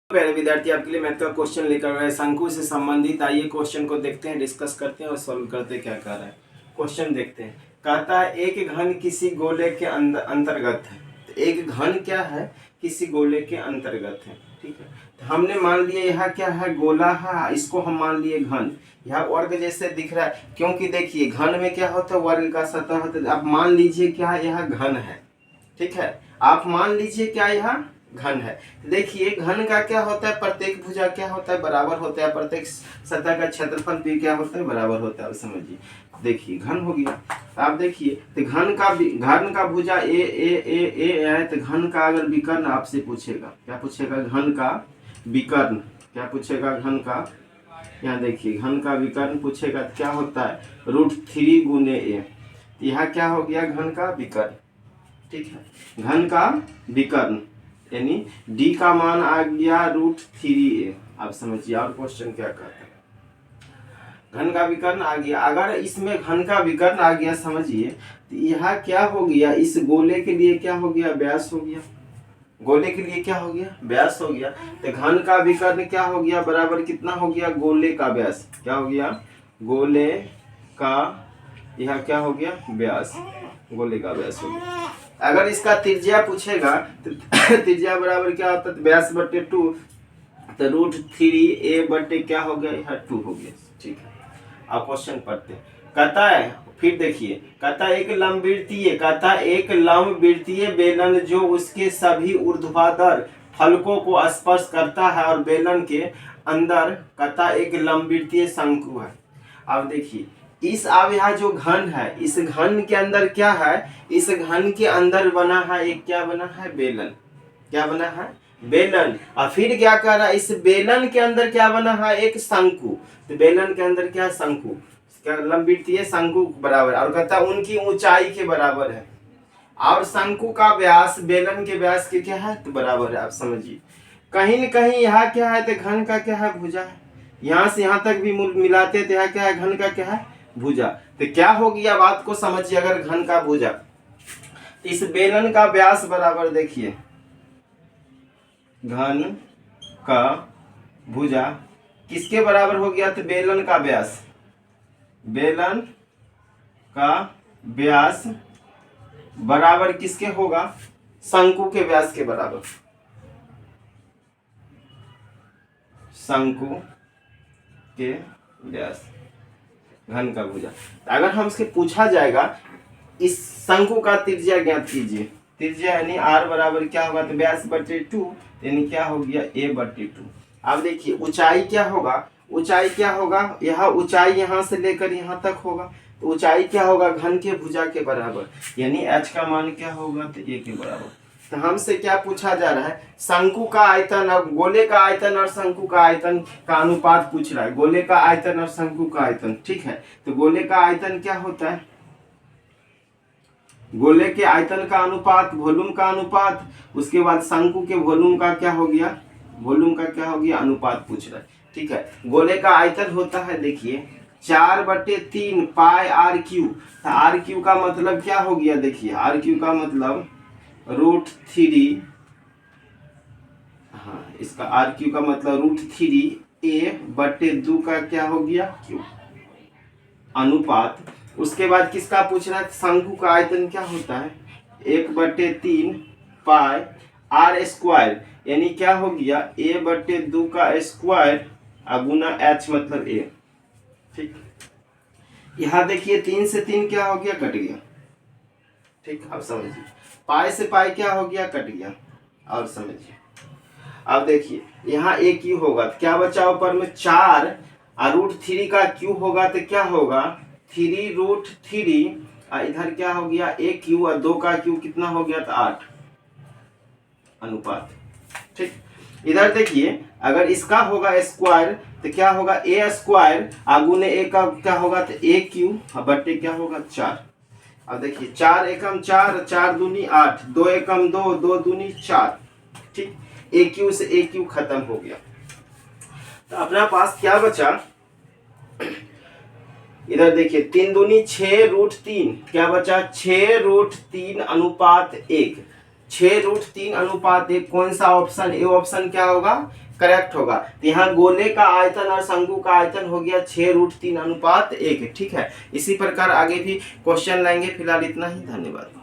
प्यारे विद्यार्थी, आपके लिए मैथ का क्वेश्चन लेकर आए शंकु से संबंधित। आइए क्वेश्चन को देखते हैं, डिस्कस करते हैं और सॉल्व करते हैं क्या कह रहा है। क्वेश्चन देखते हैं। कहता है एक घन किसी गोले के अंतर्गत है। तो एक घन क्या है? किसी गोले के अंतर्गत है। ठीक है, तो हमने मान लिया यहाँ क्या है? गोला है, इसको हम मान लिए घन। यहाँ वर्ग जैसे दिख रहा है, क्योंकि देखिए घन में क्या होता है? वर्ग का सतह होता है। आप मान लीजिए क्या यह घन है। ठीक है, आप मान लीजिए क्या यह घन है। देखिए घन का क्या होता है? प्रत्येक भुजा क्या होता है? बराबर होता है। प्रत्येक सतह का क्षेत्रफल भी क्या होता है? बराबर होता है। समझिए, देखिए घन हो गया। आप देखिए तो घन का भुजा ए ए ए ए है। तो घन का अगर विकर्ण आपसे पूछेगा, क्या पूछेगा? घन का विकर्ण। क्या पूछेगा? घन का, यहाँ देखिए घन का विकर्ण पूछेगा तो क्या होता है? √3 गुने ए। यहाँ क्या हो गया? घन का विकर्ण। ठीक है, घन का विकर्ण यानी d का मान आ गया √3a। आप समझिए और क्वेश्चन क्या कहता है? घन का विकर्ण आ गया। अगर इसमें घन का विकर्ण आ गया, समझिए तो यह क्या हो गया? इस गोले के लिए क्या हो गया? व्यास हो गया। गोले के लिए क्या हो गया? व्यास हो गया। तो घन का विकर्ण क्या हो गया? बराबर कितना हो गया? गोले का व्यास। क्या हो गया? गोले का, यह क्या हो गया? व्यास। गोले का व्यास हो गया। अगर इसका त्रिज्या पूछेगा तो त्रिज्या बराबर क्या होता है? व्यास बटे 2। तो √3a बटे क्या हो गया? यह 2 हो गया। ठीक है, अब क्वेश्चन पढ़ते हैं। कहता है, फिर देखिए, कहता है एक लंबवृत्तीय, कहता है एक लंबवृत्तीय बेलन जो उसके सभी ऊर्ध्वाधर फलकों को स्पर्श करता है और बेलन के अंदर, कहता एक लंबवृत्तीय शंकु है। अब देखिए इस, अब यहाँ जो घन है, इस घन के अंदर क्या है? इस घन के अंदर बना है एक, क्या बना है? बेलन। क्या बना है? बेलन। और फिर क्या कर रहा है? इस बेलन के अंदर क्या बना है? एक शंकु। तो बेलन के अंदर क्या? शंकु। क्या? लंबवृत्तीय शंकु बराबर, और कहता है उनकी ऊंचाई के बराबर है। और शंकु का व्यास बेलन के व्यास के क्या है? तो बराबर है। आप समझिए, कहीं न कहीं यहाँ क्या है? तो घन का क्या है? भुजा है। यहाँ से यहाँ तक भी मिलाते तो यहाँ क्या है? घन का क्या है? भुजा। तो क्या हो गया? बात को समझिए। अगर घन का भुजा, तो इस बेलन का व्यास बराबर, देखिए घन का भुजा किसके बराबर हो गया? तो बेलन का व्यास। बेलन का व्यास बराबर किसके होगा? शंकु के व्यास के बराबर। शंकु के व्यास, घन का भुजा। अगर हमसे पूछा जाएगा इस शंकु का त्रिज्या ज्ञात कीजिए। त्रिज्या यानी r बराबर क्या होगा? तो व्यास बटे 2 यानी क्या हो गया? a बटे 2। अब देखिए ऊंचाई क्या होगा? ऊंचाई क्या होगा? यह ऊंचाई यहाँ से लेकर यहाँ तक होगा। तो ऊंचाई क्या होगा? घन के भुजा के बराबर, यानी h का मान क्या होगा? तो a के बराबर। तो हमसे क्या पूछा जा रहा है? शंकु का आयतन और गोले का आयतन और शंकु का आयतन का अनुपात पूछ रहा है। गोले का आयतन और शंकु का आयतन। ठीक है, तो गोले का आयतन क्या होता है? गोले के आयतन का अनुपात वॉल्यूम का अनुपात, उसके बाद शंकु के वॉल्यूम का क्या हो गया? वॉल्यूम का क्या हो गया? अनुपात पूछ रहा है। ठीक है, गोले का आयतन होता है, देखिए 4/3 पाई r3। तो r3 का मतलब क्या हो गया? देखिए r3 का मतलब √3, हाँ इसका r3 का मतलब √3a बटे 2 का क्या हो गया? क्यू, अनुपात। उसके बाद किसका पूछ रहा है? शंकु का आयतन क्या होता है? 1/3 पाई r², यानी क्या हो गया? a बटे 2 का स्क्वायर गुना h मतलब a। ठीक, यहाँ देखिए 3 से 3 क्या हो गया? कट गया। ठीक, अब समझिए पाई से पाई क्या हो गया? कट गया। और समझिए अब देखिए यहाँ a क्यू होगा तो क्या बचा ऊपर में? 4 और √3 का क्यू होगा तो क्या होगा? 3√3। इधर क्या हो गया? a क्यू और 2 का क्यू कितना हो गया? तो 8 अनुपात। ठीक, इधर देखिए अगर इसका होगा स्क्वायर तो क्या होगा? a² गुने a का क्या होगा? तो a क्यू बटे क्या होगा? 4। अब देखिए 4 एकम 4, 4 दूनी 8, 2 एकम 2, 2 दूनी 4। ठीक, a क्यू से a क्यू खत्म हो गया। तो अपना पास क्या बचा? इधर देखिए 3 दूनी 6 √3, क्या बचा? 6√3 अनुपात 1। 6√3 अनुपात 1 कौन सा ऑप्शन? ए ऑप्शन क्या होगा? करेक्ट होगा। तो यहाँ गोले का आयतन और शंकु का आयतन हो गया 6√3:1। ठीक है, इसी प्रकार आगे भी क्वेश्चन लाएंगे। फिलहाल इतना ही, धन्यवाद।